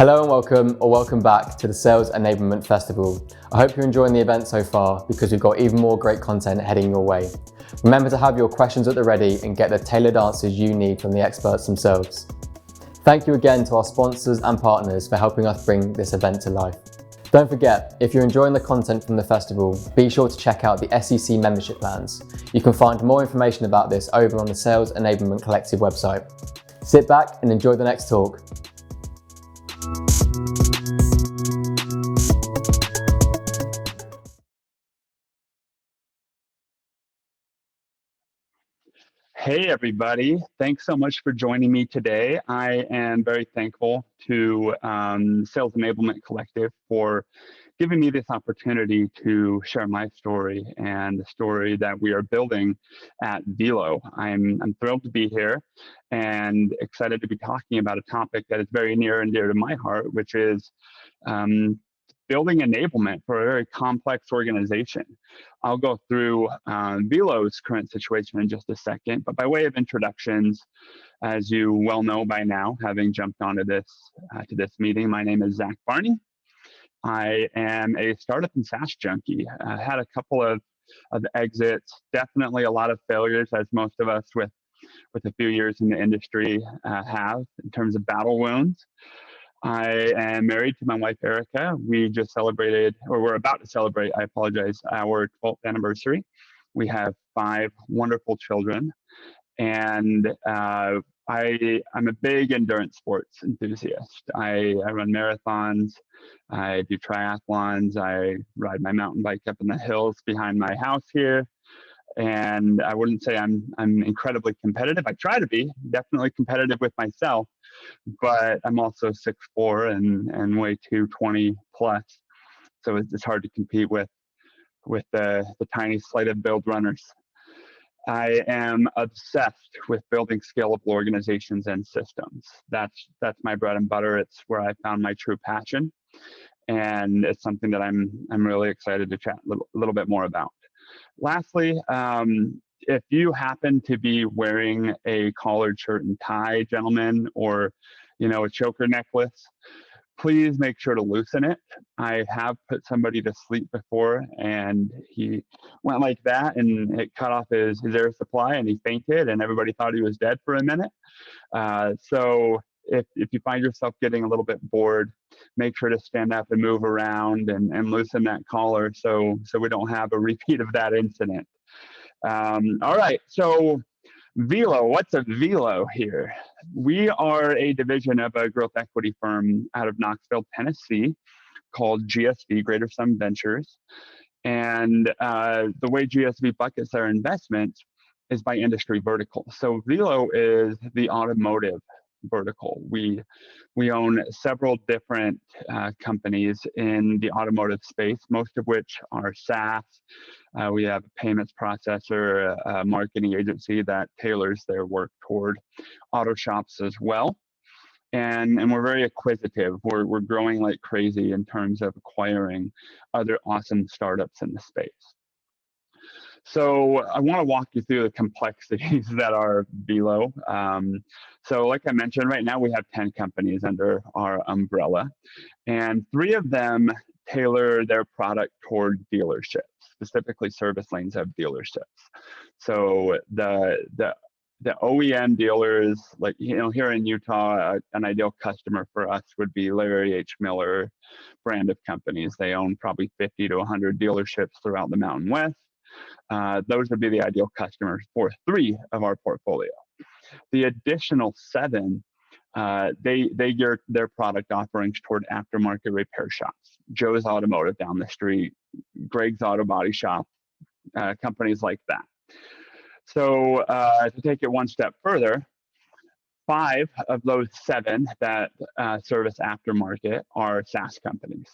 Hello and welcome, or welcome back to the Sales Enablement Festival. I hope you're enjoying the event so far because we've got even more great content heading your way. Remember to have your questions at the ready and get the tailored answers you need from the experts themselves. Thank you again to our sponsors and partners for helping us bring this event to life. Don't forget, if you're enjoying the content from the festival, be sure to check out the SEC membership plans. You can find more information about this over on the Sales Enablement Collective website. Sit back and enjoy the next talk. Hey everybody, thanks so much for joining me today. I am very thankful to Sales Enablement Collective for giving me this opportunity to share my story and the story that we are building at Velo. I'm thrilled to be here and excited to be talking about a topic that is very near and dear to my heart, which is building enablement for a very complex organization. I'll go through Velo's current situation in just a second, but by way of introductions, as you well know by now, having jumped onto this meeting, my name is Zach Barney. I am a startup and SaaS junkie. I had a couple of exits, definitely a lot of failures, as most of us with a few years in the industry have in terms of battle wounds. I am married to my wife, Erica. We just celebrated, or we're about to celebrate, I apologize, our 12th anniversary. We have 5 wonderful children. And I'm a big endurance sports enthusiast. I run marathons, I do triathlons, I ride my mountain bike up in the hills behind my house here. And I wouldn't say I'm incredibly competitive. I try to be, definitely competitive with myself, but I'm also 6'4" and weigh 220 plus. So it's hard to compete with the tiny slighted build runners. I am obsessed with building scalable organizations and systems. That's my bread and butter. It's where I found my true passion, and it's something that I'm really excited to chat a little bit more about. Lastly, if you happen to be wearing a collared shirt and tie, gentlemen, or a choker necklace, please make sure to loosen it. I have put somebody to sleep before, and he went like that, and it cut off his air supply, and he fainted, and everybody thought he was dead for a minute. So if you find yourself getting a little bit bored, make sure to stand up and move around and loosen that collar so we don't have a repeat of that incident. All right, so Velo, what's a Velo here? We are a division of a growth equity firm out of Knoxville, Tennessee, called GSV, Greater Sun Ventures. And the way GSV buckets their investments is by industry vertical. So Velo is the automotive vertical. We own several different companies in the automotive space, most of which are SaaS. We have a payments processor, a marketing agency that tailors their work toward auto shops as well. And we're very acquisitive. We're growing like crazy in terms of acquiring other awesome startups in the space. So I want to walk you through the complexities that are Velo. So like I mentioned, right now we have 10 companies under our umbrella, and 3 of them tailor their product toward dealerships, specifically service lanes of dealerships. So the OEM dealers, like here in Utah, an ideal customer for us would be Larry H. Miller brand of companies. They own probably 50 to 100 dealerships throughout the Mountain West. Those would be the ideal customers for 3 of our portfolio. The additional 7, they gear their product offerings toward aftermarket repair shops. Joe's Automotive down the street, Greg's Auto Body Shop, companies like that. So to take it one step further, 5 of those 7 that service aftermarket are SaaS companies.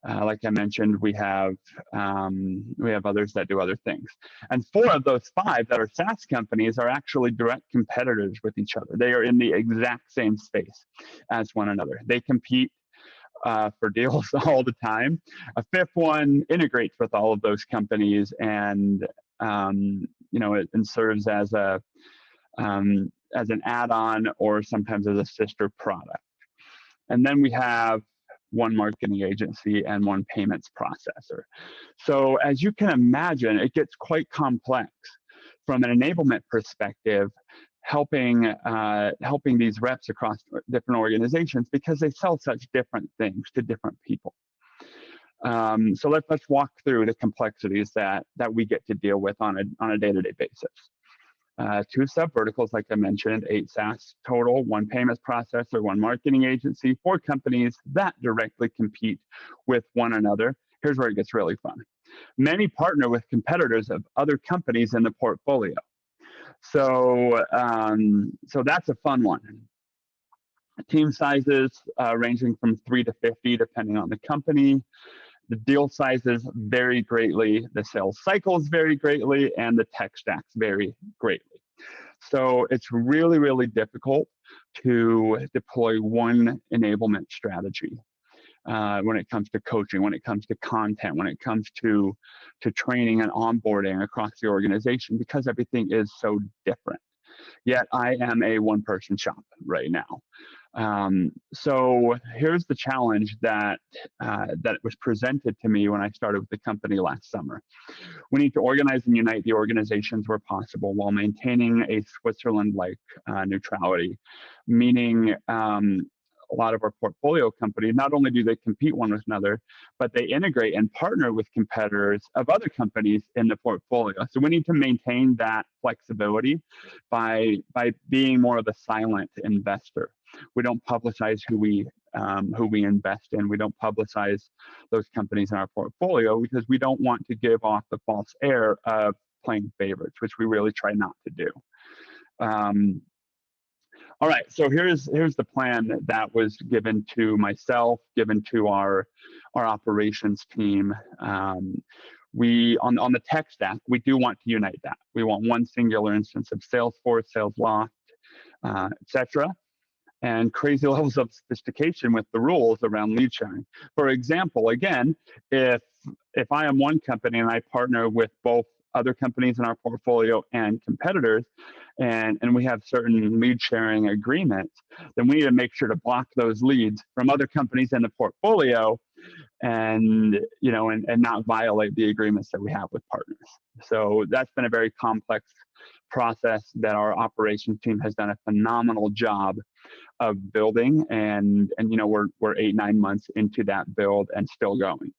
Like I mentioned, we have others that do other things. And 4 of those 5 that are SaaS companies are actually direct competitors with each other. They are in the exact same space as one another. They compete for deals all the time. A 5th one integrates with all of those companies and it serves as an add-on or sometimes as a sister product. And then we have one marketing agency and one payments processor. So as you can imagine, it gets quite complex from an enablement perspective, helping these reps across different organizations because they sell such different things to different people. So let's walk through the complexities that we get to deal with on a day-to-day basis. 2 sub-verticals, like I mentioned, 8 SaaS total, 1 payments processor, 1 marketing agency, 4 companies that directly compete with one another. Here's where it gets really fun. Many partner with competitors of other companies in the portfolio. So that's a fun one. Team sizes ranging from 3 to 50, depending on the company. The deal sizes vary greatly, the sales cycles vary greatly, and the tech stacks vary greatly. So it's really, really difficult to deploy one enablement strategy when it comes to coaching, when it comes to content, when it comes to training and onboarding across the organization, because everything is so different. Yet I am a one-person shop right now. So here's the challenge that was presented to me when I started with the company last summer. We need to organize and unite the organizations where possible while maintaining a Switzerland-like neutrality, meaning a lot of our portfolio companies, not only do they compete one with another, but they integrate and partner with competitors of other companies in the portfolio. So we need to maintain that flexibility by being more of a silent investor. We don't publicize who we invest in. We don't publicize those companies in our portfolio because we don't want to give off the false air of playing favorites, which we really try not to do. All right, so here's the plan that was given to myself, given to our operations team. We on the tech stack, we do want to unite that. We want one singular instance of Salesforce, SalesLoft, etc., and crazy levels of sophistication with the rules around lead sharing. For example, again, if I am one company and I partner with both other companies in our portfolio and competitors, and we have certain lead sharing agreements, then we need to make sure to block those leads from other companies in the portfolio and not violate the agreements that we have with partners. So that's been a very complex process that our operations team has done a phenomenal job of building, and we're 8-9 months into that build and still going.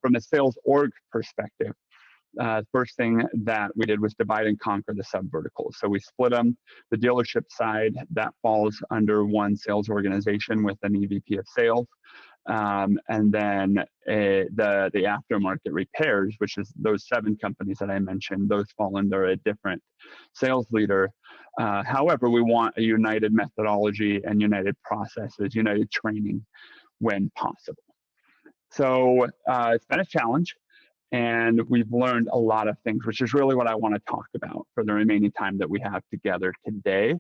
From a sales org perspective, first thing that we did was divide and conquer the sub-verticals. So we split them. The dealership side, that falls under one sales organization with an EVP of sales. And then the aftermarket repairs, which is those 7 companies that I mentioned, those fall under a different sales leader. However, we want a united methodology and united processes, united training when possible. So it's been a challenge. And we've learned a lot of things, which is really what I want to talk about for the remaining time that we have together today,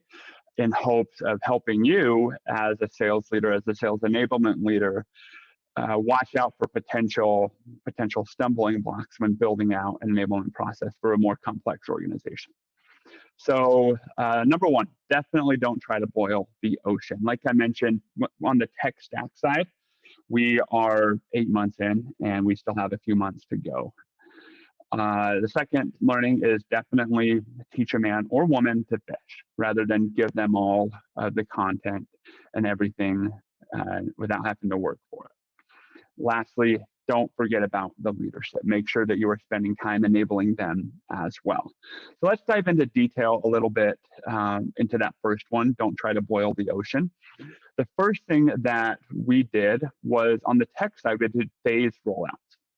in hopes of helping you as a sales leader, as a sales enablement leader, watch out for potential stumbling blocks when building out an enablement process for a more complex organization. So number 1, definitely don't try to boil the ocean. Like I mentioned, on the tech stack side, we are 8 months in, and we still have a few months to go. The second learning is definitely teach a man or woman to fish, rather than give them all the content and everything without having to work for it. Lastly, don't forget about the leadership. Make sure that you are spending time enabling them as well. So let's dive into detail a little bit into that first one. Don't try to boil the ocean. The first thing that we did was on the tech side, we did phased rollouts.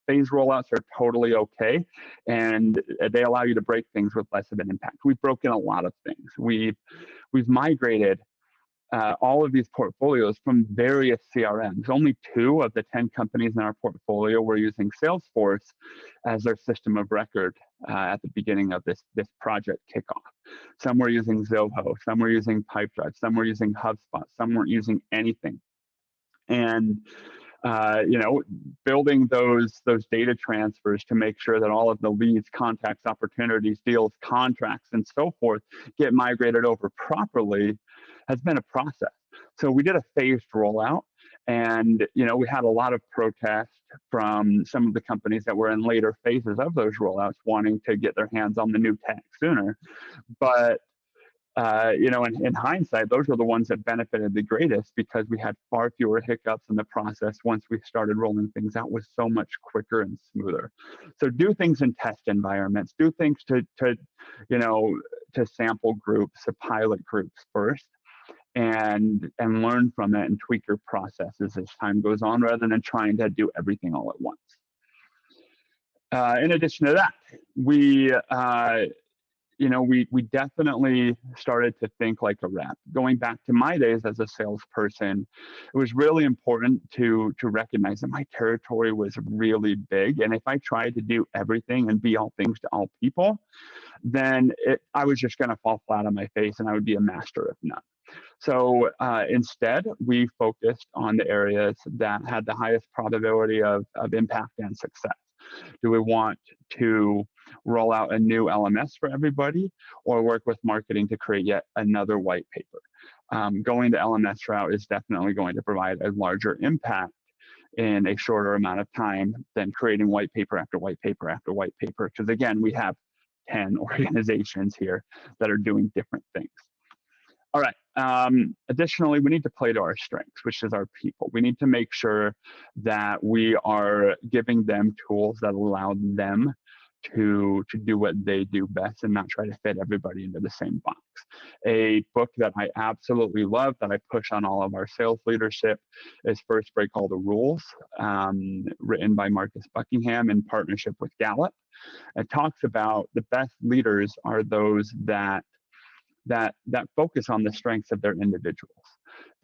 Phased rollouts are totally okay, and they allow you to break things with less of an impact. We've broken a lot of things. We've migrated all of these portfolios from various CRMs. Only 2 of the 10 companies in our portfolio were using Salesforce as their system of record at the beginning of this project kickoff. Some were using Zoho, some were using Pipedrive, some were using HubSpot, some weren't using anything. And building those data transfers to make sure that all of the leads, contacts, opportunities, deals, contracts, and so forth get migrated over properly has been a process. So we did a phased rollout, and we had a lot of protest from some of the companies that were in later phases of those rollouts wanting to get their hands on the new tech sooner. But in hindsight, those were the ones that benefited the greatest because we had far fewer hiccups in the process once we started rolling things out was so much quicker and smoother. So do things in test environments, do things to sample groups, to pilot groups first, and learn from it and tweak your processes as time goes on rather than trying to do everything all at once. In addition to that, we definitely started to think like a rep. Going back to my days as a salesperson, it was really important to recognize that my territory was really big. And if I tried to do everything and be all things to all people, then I was just going to fall flat on my face and I would be a master of none. So instead, we focused on the areas that had the highest probability of impact and success. Do we want to roll out a new LMS for everybody or work with marketing to create yet another white paper? Going the LMS route is definitely going to provide a larger impact in a shorter amount of time than creating white paper after white paper after white paper. Because again, we have 10 organizations here that are doing different things. All right. Additionally, we need to play to our strengths, which is our people. We need to make sure that we are giving them tools that allow them to do what they do best and not try to fit everybody into the same box. A book that I absolutely love that I push on all of our sales leadership is First Break All the Rules, written by Marcus Buckingham in partnership with Gallup. It talks about the best leaders are those that focus on the strengths of their individuals.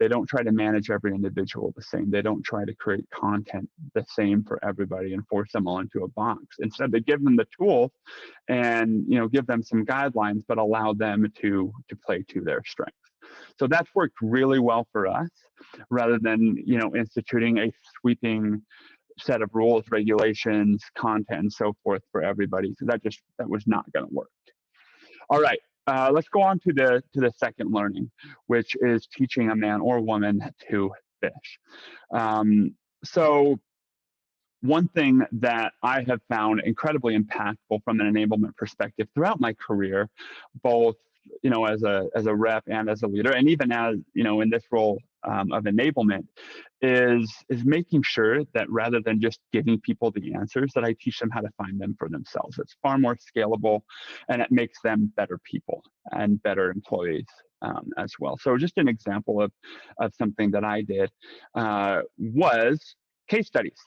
They don't try to manage every individual the same. They don't try to create content the same for everybody and force them all into a box. Instead, they give them the tools and give them some guidelines, but allow them to play to their strengths. So that's worked really well for us, rather than instituting a sweeping set of rules, regulations, content, and so forth for everybody. So that was not going to work. All right. Let's go on to the second learning, which is teaching a man or woman to fish. So one thing that I have found incredibly impactful from an enablement perspective throughout my career, both as a rep and as a leader, and even as in this role of enablement, is making sure that rather than just giving people the answers, that I teach them how to find them for themselves. It's far more scalable, and it makes them better people and better employees as well. So just an example of something that I did was case studies.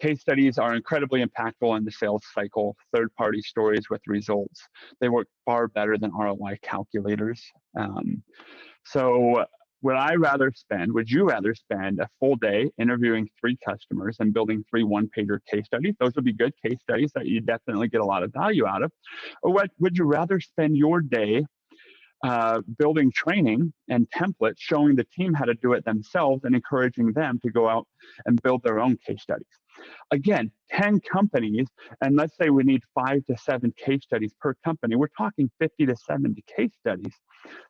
Case studies are incredibly impactful in the sales cycle. Third-party stories with results. They work far better than ROI calculators. So would you rather spend a full day interviewing 3 customers and building 3 one-pager case studies? Those would be good case studies that you definitely get a lot of value out of. Or would you rather spend your day building training and templates, showing the team how to do it themselves and encouraging them to go out and build their own case studies? Again, 10 companies, and let's say we need 5 to 7 case studies per company. We're talking 50 to 70 case studies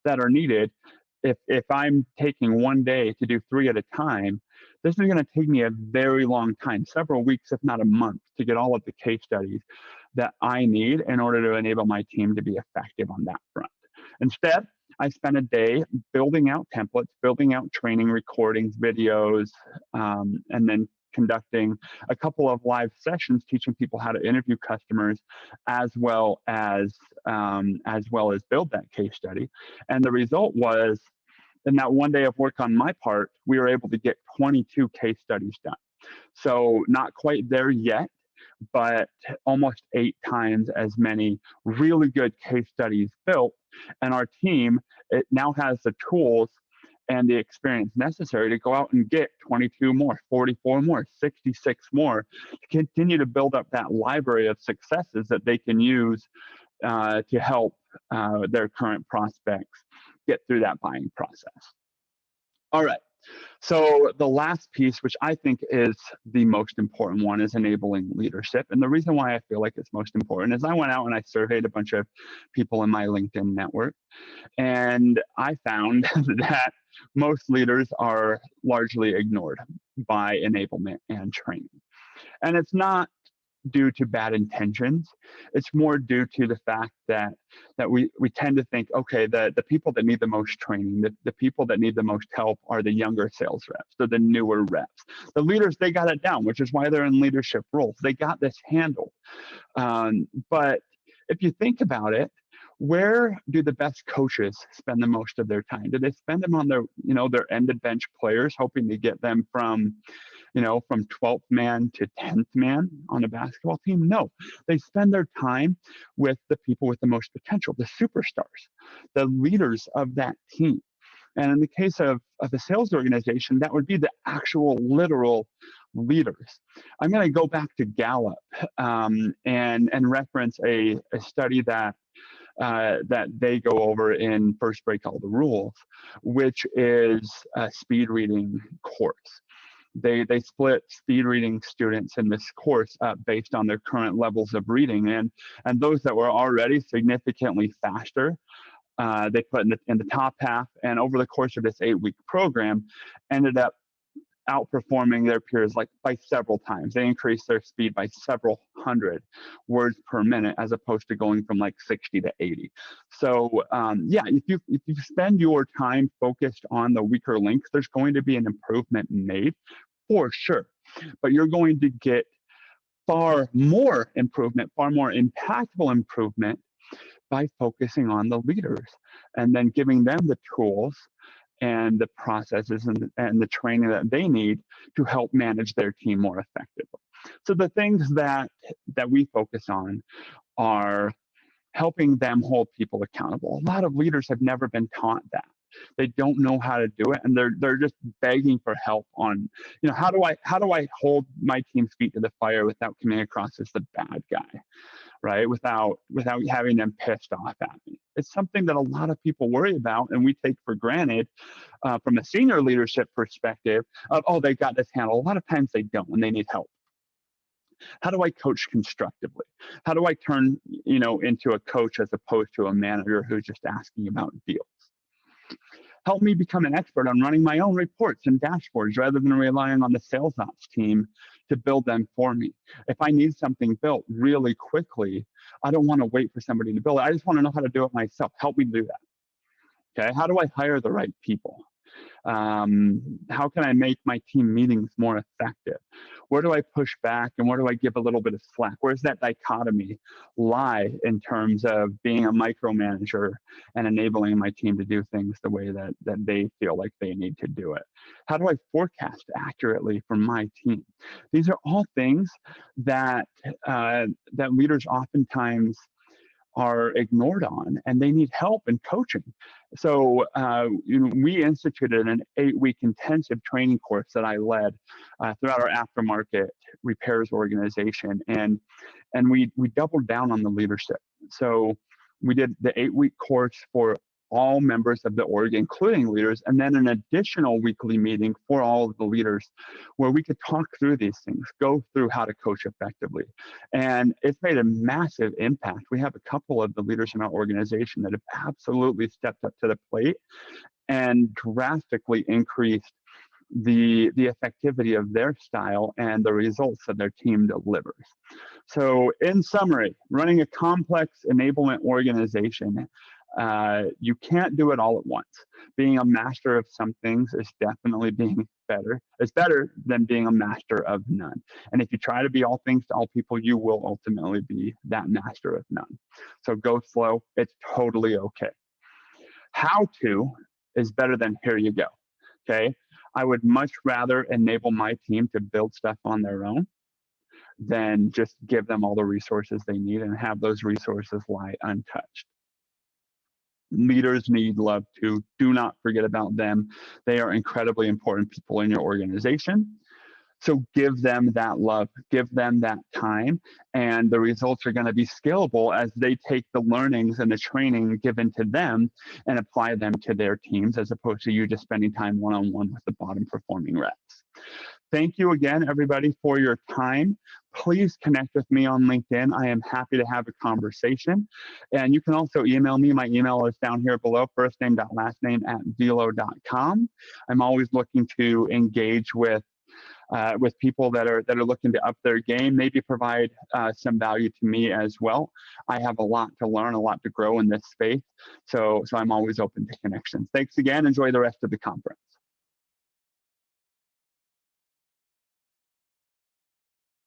that are needed. If I'm taking one day to do 3 at a time, this is going to take me a very long time, several weeks, if not a month, to get all of the case studies that I need in order to enable my team to be effective on that front. Instead, I spent a day building out templates, building out training recordings, videos, and then conducting a couple of live sessions teaching people how to interview customers as well as build that case study. And the result was, in that one day of work on my part, we were able to get 22 case studies done. So not quite there yet, but almost 8 times as many really good case studies built. And our team, it now has the tools and the experience necessary to go out and get 22 more, 44 more, 66 more, to continue to build up that library of successes that they can use to help their current prospects get through that buying process. All right, So the last piece, which I think is the most important one, is enabling leadership. And the reason why I feel like it's most important is I went out and I surveyed a bunch of people in my LinkedIn network, and I found that most leaders are largely ignored by enablement and training. And it's not due to bad intentions. It's more due to the fact that we tend to think, okay, the people that need the most training, the people that need the most help are the younger sales reps, they're the newer reps. The leaders, they got it down, which is why they're in leadership roles. They got this handled. But if you think about it, where do the best coaches spend the most of their time? Do they spend them on their end of bench players, hoping to get them from 12th man to 10th man on a basketball team? No, they spend their time with the people with the most potential, the superstars, the leaders of that team. And in the case of a sales organization, that would be the actual literal leaders. I'm going to go back to Gallup and reference a study that they go over in First Break All the Rules, which is a speed reading course. They split speed reading students in this course up based on their current levels of reading, and those that were already significantly faster, they put in the top half, and over the course of this 8-week program, ended up outperforming their peers by several times. They increased their speed by several hundred words per minute, as opposed to going from 60 to 80. So if you spend your time focused on the weaker links, there's going to be an improvement made for sure, but you're going to get far more improvement, far more impactful improvement by focusing on the leaders and then giving them the tools and the processes and the training that they need to help manage their team more effectively. So the things that we focus on are helping them hold people accountable. A lot of leaders have never been taught that. They don't know how to do it, and they're just begging for help on, how do I hold my team's feet to the fire without coming across as the bad guy, right? Without having them pissed off at me. It's something that a lot of people worry about, and we take for granted from a senior leadership perspective of, oh, they got this handled. A lot of times they don't, and they need help. How do I coach constructively? How do I turn, into a coach as opposed to a manager who's just asking about deals? Help me become an expert on running my own reports and dashboards rather than relying on the sales ops team to build them for me. If I need something built really quickly, I don't want to wait for somebody to build it. I just want to know how to do it myself. Help me do that. Okay. How do I hire the right people? How can I make my team meetings more effective? Where do I push back and where do I give a little bit of slack? Where's that dichotomy lie in terms of being a micromanager and enabling my team to do things the way that they feel like they need to do it? How do I forecast accurately for my team? These are all things that leaders oftentimes are ignored on, and they need help in coaching. So we instituted an 8-week intensive training course that I led throughout our aftermarket repairs organization, and we doubled down on the leadership. So we did the 8-week course for all members of the org, including leaders, and then an additional weekly meeting for all of the leaders where we could talk through these things, go through how to coach effectively. And it's made a massive impact. We have a couple of the leaders in our organization that have absolutely stepped up to the plate and drastically increased the effectivity of their style and the results that their team delivers. So in summary, running a complex enablement organization, you can't do it all at once. Being a master of some things is definitely better. It's better than being a master of none. And if you try to be all things to all people, you will ultimately be that master of none. So go slow. It's totally okay. How to is better than here you go. Okay. I would much rather enable my team to build stuff on their own than just give them all the resources they need and have those resources lie untouched. Leaders need love too. Do not forget about them. They are incredibly important people in your organization. So give them that love, give them that time, and the results are going to be scalable as they take the learnings and the training given to them and apply them to their teams, as opposed to you just spending time one-on-one with the bottom performing reps. Thank you again, everybody, for your time. Please connect with me on LinkedIn. I am happy to have a conversation. And you can also email me. My email is down here below, firstname.lastname@velo.com. I'm always looking to engage with people that are looking to up their game, maybe provide some value to me as well. I have a lot to learn, a lot to grow in this space. So I'm always open to connections. Thanks again. Enjoy the rest of the conference.